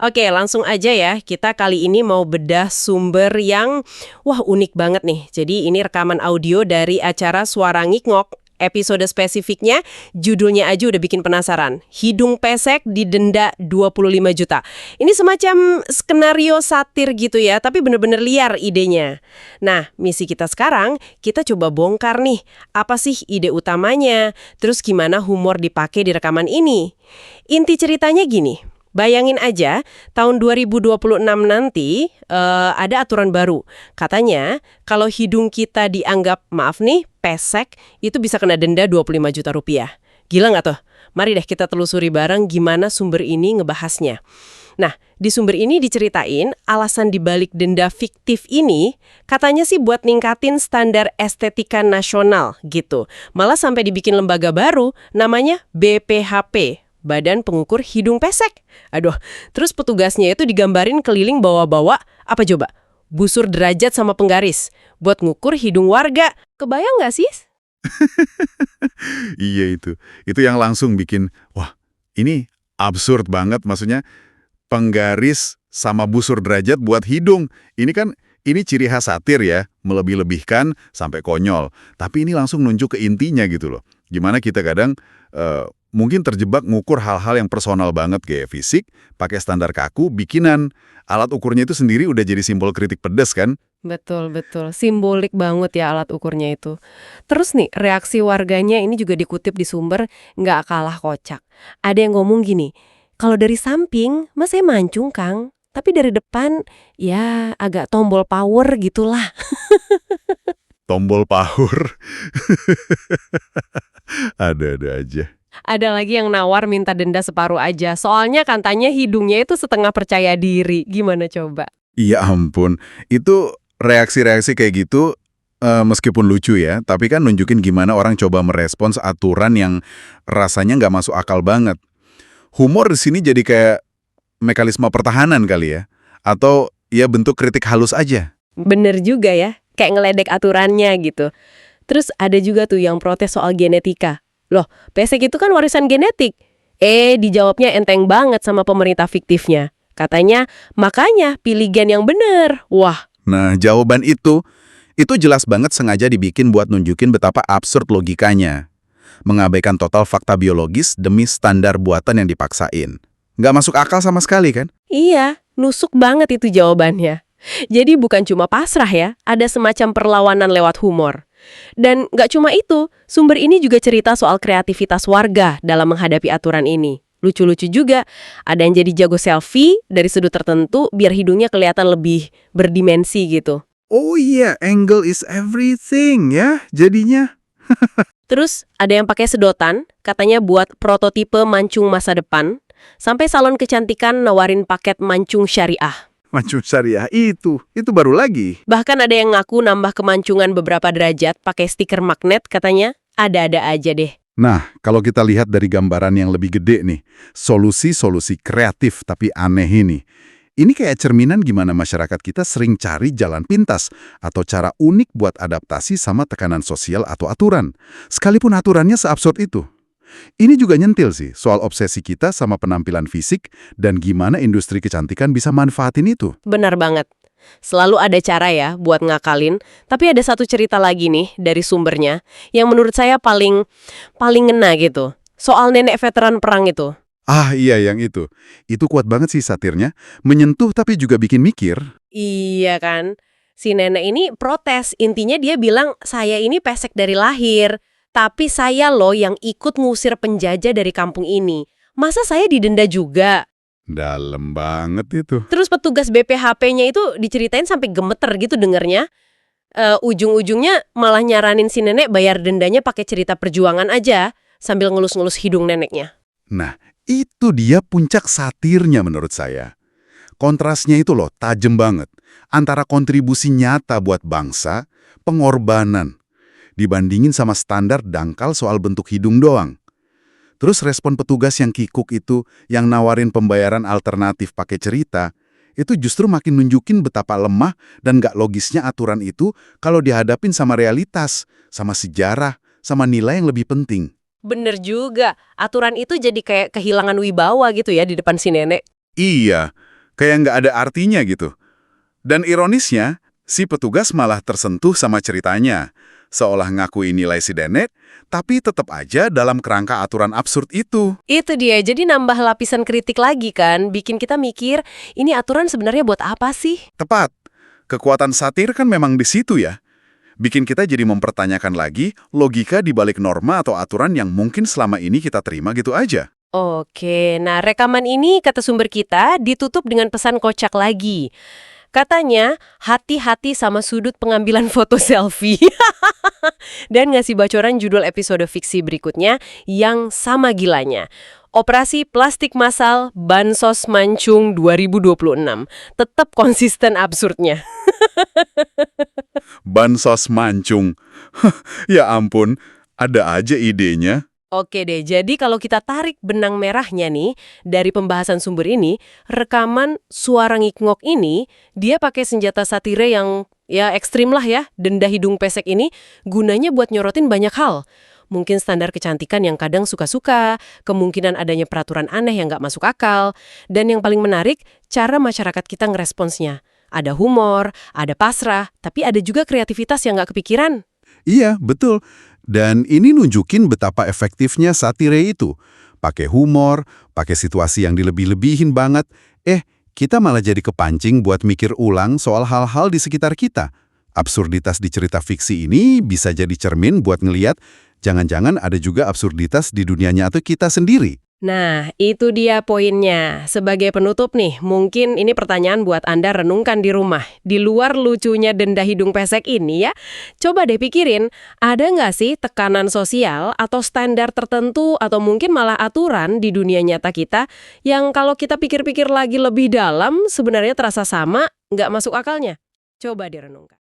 Oke, langsung aja ya. Kita kali ini mau bedah sumber yang unik banget nih. Jadi ini rekaman audio dari acara Suara Ngikngok. Episode spesifiknya, judulnya aja udah bikin penasaran. Hidung pesek didenda 25 juta. Ini semacam skenario satir gitu ya, tapi bener-bener liar idenya. Nah, misi kita sekarang, kita coba bongkar nih. Apa sih ide utamanya? Terus gimana humor dipakai di rekaman ini? Inti ceritanya gini. Bayangin aja, tahun 2026 nanti ada aturan baru. Katanya, kalau hidung kita dianggap, maaf nih, pesek, itu bisa kena denda 25 juta rupiah. Gila nggak tuh? Mari deh kita telusuri bareng gimana sumber ini ngebahasnya. Nah, di sumber ini diceritain alasan dibalik denda fiktif ini, katanya sih buat ningkatin standar estetika nasional gitu. Malah sampai dibikin lembaga baru, namanya BPHP. Badan Pengukur Hidung Pesek. Aduh, terus petugasnya itu digambarin keliling bawa-bawa, apa coba? Busur derajat sama penggaris, buat ngukur hidung warga. Kebayang nggak sih? Iya itu. Itu yang langsung bikin, wah ini absurd banget. Maksudnya penggaris sama busur derajat buat hidung. Ini ciri khas satir ya, melebih-lebihkan sampai konyol. Tapi ini langsung nunjuk ke intinya gitu loh. Gimana kita kadang mungkin terjebak ngukur hal-hal yang personal banget kayak fisik, pakai standar kaku, bikinan. Alat ukurnya itu sendiri udah jadi simbol kritik pedes kan? Betul. Simbolik banget ya alat ukurnya itu. Terus nih, reaksi warganya ini juga dikutip di sumber nggak kalah kocak. Ada yang ngomong gini, kalau dari samping, mas saya mancung, Kang. Tapi dari depan, ya agak tombol power gitulah. Tombol power. Ada-ada aja. Ada lagi yang nawar minta denda separuh aja. Soalnya katanya hidungnya itu setengah percaya diri. Gimana coba? Iya ampun, itu reaksi-reaksi kayak gitu meskipun lucu ya, tapi kan nunjukin gimana orang coba merespons aturan yang rasanya nggak masuk akal banget. Humor di sini jadi kayak mekanisme pertahanan kali ya, atau ya bentuk kritik halus aja. Bener juga ya, kayak ngeledek aturannya gitu. Terus ada juga tuh yang protes soal genetika. Loh, pesek itu kan warisan genetik. Dijawabnya enteng banget sama pemerintah fiktifnya. Katanya, makanya pilih gen yang bener. Wah. Nah, jawaban itu jelas banget sengaja dibikin buat nunjukin betapa absurd logikanya. Mengabaikan total fakta biologis demi standar buatan yang dipaksain. Nggak masuk akal sama sekali kan? Iya, nusuk banget itu jawabannya. Jadi bukan cuma pasrah ya, ada semacam perlawanan lewat humor. Dan nggak cuma itu, sumber ini juga cerita soal kreativitas warga dalam menghadapi aturan ini. Lucu-lucu juga, ada yang jadi jago selfie dari sudut tertentu biar hidungnya kelihatan lebih berdimensi gitu. Oh iya, angle is everything ya jadinya. Terus ada yang pakai sedotan, katanya buat prototipe mancung masa depan, sampai salon kecantikan nawarin paket mancung syariah. Mancung syariah itu baru lagi. Bahkan ada yang ngaku nambah kemancungan beberapa derajat pakai stiker magnet katanya. Ada-ada aja deh. Nah, kalau kita lihat dari gambaran yang lebih gede nih, solusi-solusi kreatif tapi aneh ini. Ini kayak cerminan gimana masyarakat kita sering cari jalan pintas atau cara unik buat adaptasi sama tekanan sosial atau aturan. Sekalipun aturannya seabsurd itu. Ini juga nyentil sih soal obsesi kita sama penampilan fisik dan gimana industri kecantikan bisa manfaatin itu. Benar banget. Selalu ada cara ya buat ngakalin, tapi ada satu cerita lagi nih dari sumbernya yang menurut saya paling ngena gitu. Soal nenek veteran perang itu. Ah iya yang itu. Itu kuat banget sih satirnya, menyentuh tapi juga bikin mikir. Iya kan? Si nenek ini protes, intinya dia bilang saya ini pesek dari lahir. Tapi saya loh yang ikut ngusir penjajah dari kampung ini. Masa saya didenda juga? Dalam banget itu. Terus petugas BPHP-nya itu diceritain sampai gemeter gitu dengernya. Ujung-ujungnya malah nyaranin si nenek bayar dendanya pakai cerita perjuangan aja. Sambil ngelus-ngelus hidung neneknya. Nah, itu dia puncak satirnya menurut saya. Kontrasnya itu loh tajam banget. Antara kontribusi nyata buat bangsa, pengorbanan. Dibandingin sama standar dangkal soal bentuk hidung doang. Terus respon petugas yang kikuk itu, yang nawarin pembayaran alternatif pakai cerita, itu justru makin nunjukin betapa lemah dan gak logisnya aturan itu kalau dihadapin sama realitas, sama sejarah, sama nilai yang lebih penting. Bener juga, aturan itu jadi kayak kehilangan wibawa gitu ya di depan si nenek. Iya, Kayak nggak ada artinya gitu. Dan ironisnya, si petugas malah tersentuh sama ceritanya. Seolah ngakui nilai si Dennett, tapi tetap aja dalam kerangka aturan absurd itu. Itu dia, jadi nambah lapisan kritik lagi kan, bikin kita mikir, ini aturan sebenarnya buat apa sih? Tepat. Kekuatan satir kan memang di situ ya. Bikin kita jadi mempertanyakan lagi logika di balik norma atau aturan yang mungkin selama ini kita terima gitu aja. Oke, nah rekaman ini kata sumber kita ditutup dengan pesan kocak lagi. Katanya, hati-hati sama sudut pengambilan foto selfie. Dan ngasih bocoran judul episode fiksi berikutnya yang sama gilanya. Operasi Plastik Massal Bansos Mancung 2026. Tetap konsisten absurdnya. Bansos mancung. Ya ampun, ada aja idenya. Oke deh, jadi kalau kita tarik benang merahnya nih, dari pembahasan sumber ini, rekaman suara ngikngok ini, dia pakai senjata satire yang ya ekstrim lah ya, denda hidung pesek ini, gunanya buat nyorotin banyak hal. Mungkin standar kecantikan yang kadang suka-suka, kemungkinan adanya peraturan aneh yang nggak masuk akal, dan yang paling menarik, cara masyarakat kita ngeresponsnya. Ada humor, ada pasrah, tapi ada juga kreativitas yang nggak kepikiran. Iya, betul. Dan ini nunjukin betapa efektifnya satire itu. Pakai humor, pakai situasi yang dilebih-lebihin banget. Kita malah jadi kepancing buat mikir ulang soal hal-hal di sekitar kita. Absurditas di cerita fiksi ini bisa jadi cermin buat ngeliat, jangan-jangan ada juga absurditas di dunia nyata kita sendiri. Nah, itu dia poinnya. Sebagai penutup nih, mungkin ini pertanyaan buat Anda renungkan di rumah. Di luar lucunya denda hidung pesek ini ya, coba deh pikirin, ada nggak sih tekanan sosial atau standar tertentu atau mungkin malah aturan di dunia nyata kita yang kalau kita pikir-pikir lagi lebih dalam sebenarnya terasa sama, nggak masuk akalnya? Coba direnungkan.